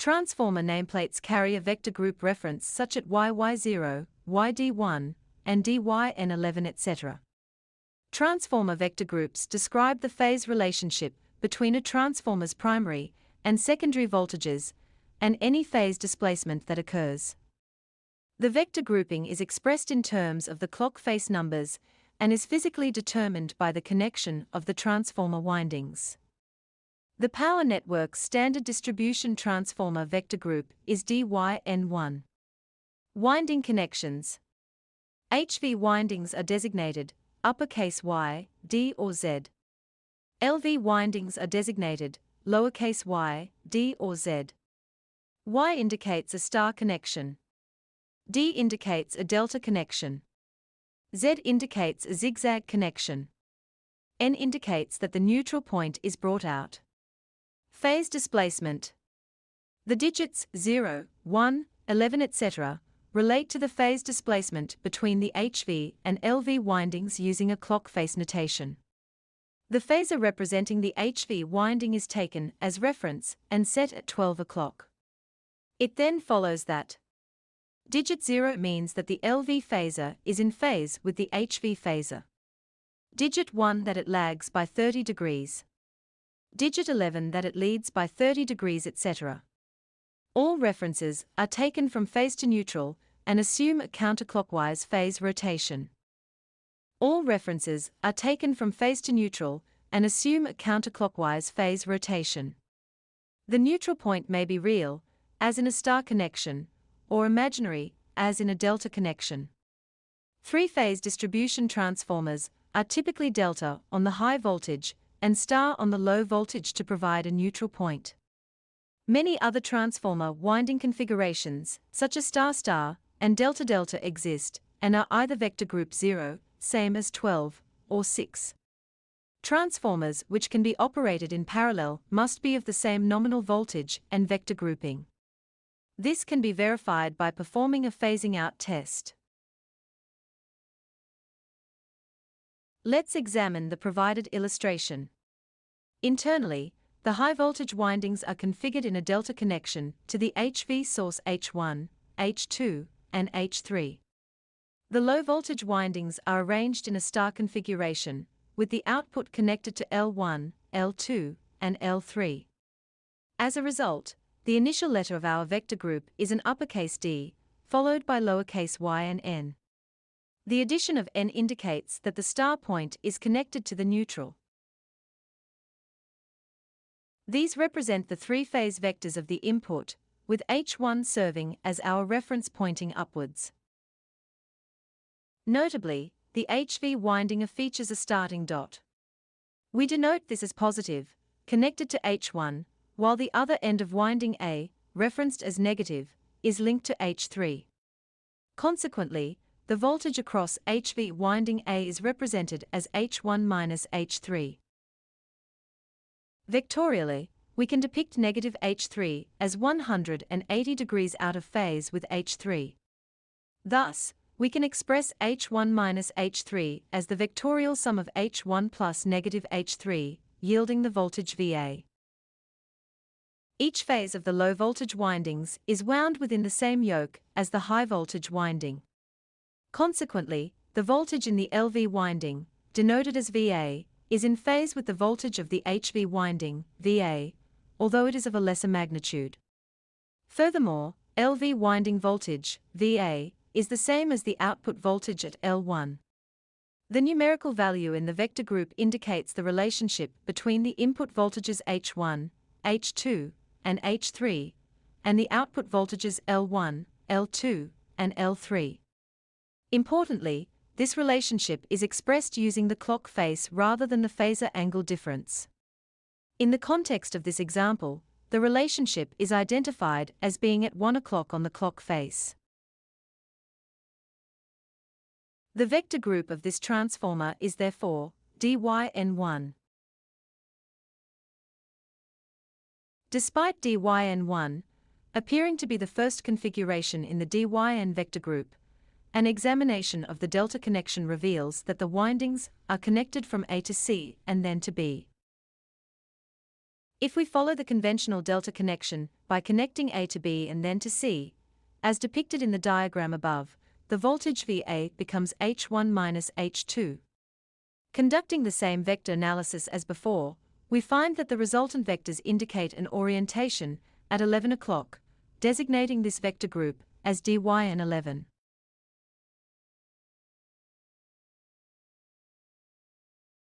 Transformer nameplates carry a vector group reference such as YY0, YD1, and DYN11, etc. Transformer vector groups describe the phase relationship between a transformer's primary and secondary voltages and any phase displacement that occurs. The vector grouping is expressed in terms of the clock face numbers and is physically determined by the connection of the transformer windings. The power network's standard distribution transformer vector group is DYN1. Winding connections. HV windings are designated uppercase Y, D or Z. LV windings are designated lowercase y, D or Z. Y indicates a star connection. D indicates a delta connection. Z indicates a zigzag connection. N indicates that the neutral point is brought out. Phase displacement. The digits 0, 1, 11, etc. relate to the phase displacement between the HV and LV windings using a clock face notation. The phasor representing the HV winding is taken as reference and set at 12 o'clock. It then follows that digit 0 means that the LV phasor is in phase with the HV phasor. Digit 1 that it lags by 30 degrees. Digit 11 that it leads by 30 degrees, etc. All references are taken from phase to neutral and assume a counterclockwise phase rotation. All references are taken from phase to neutral and assume a counterclockwise phase rotation. The neutral point may be real, as in a star connection, or imaginary, as in a delta connection. Three-phase distribution transformers are typically delta on the high voltage and star on the low voltage to provide a neutral point. Many other transformer winding configurations, such as star-star and delta-delta, exist and are either vector group 0, same as 12, or 6. Transformers which can be operated in parallel must be of the same nominal voltage and vector grouping. This can be verified by performing a phasing out test. Let's examine the provided illustration. Internally, the high-voltage windings are configured in a delta connection to the HV source H1, H2, and H3. The low-voltage windings are arranged in a star configuration, with the output connected to L1, L2, and L3. As a result, the initial letter of our vector group is an uppercase D, followed by lowercase y and n. The addition of n indicates that the star point is connected to the neutral. These represent the three-phase vectors of the input, with H1 serving as our reference pointing upwards. Notably, the HV winding features a starting dot. We denote this as positive, connected to H1, while the other end of winding A, referenced as negative, is linked to H3. Consequently, the voltage across HV winding A is represented as H1 minus H3. Vectorially, we can depict negative H3 as 180 degrees out of phase with H3. Thus, we can express H1 minus H3 as the vectorial sum of H1 plus negative H3, yielding the voltage VA. Each phase of the low-voltage windings is wound within the same yoke as the high-voltage winding. Consequently, the voltage in the LV winding, denoted as VA, is in phase with the voltage of the HV winding, VA, although it is of a lesser magnitude. Furthermore, LV winding voltage, VA, is the same as the output voltage at L1. The numerical value in the vector group indicates the relationship between the input voltages H1, H2, and H3, and the output voltages L1, L2, and L3. Importantly, this relationship is expressed using the clock face rather than the phasor angle difference. In the context of this example, the relationship is identified as being at 1 o'clock on the clock face. The vector group of this transformer is therefore DYN1. Despite DYN1 appearing to be the first configuration in the DYN vector group, an examination of the delta connection reveals that the windings are connected from A to C and then to B. If we follow the conventional delta connection by connecting A to B and then to C, as depicted in the diagram above, the voltage VA becomes H1 minus H2. Conducting the same vector analysis as before, we find that the resultant vectors indicate an orientation at 11 o'clock, designating this vector group as dy and 11.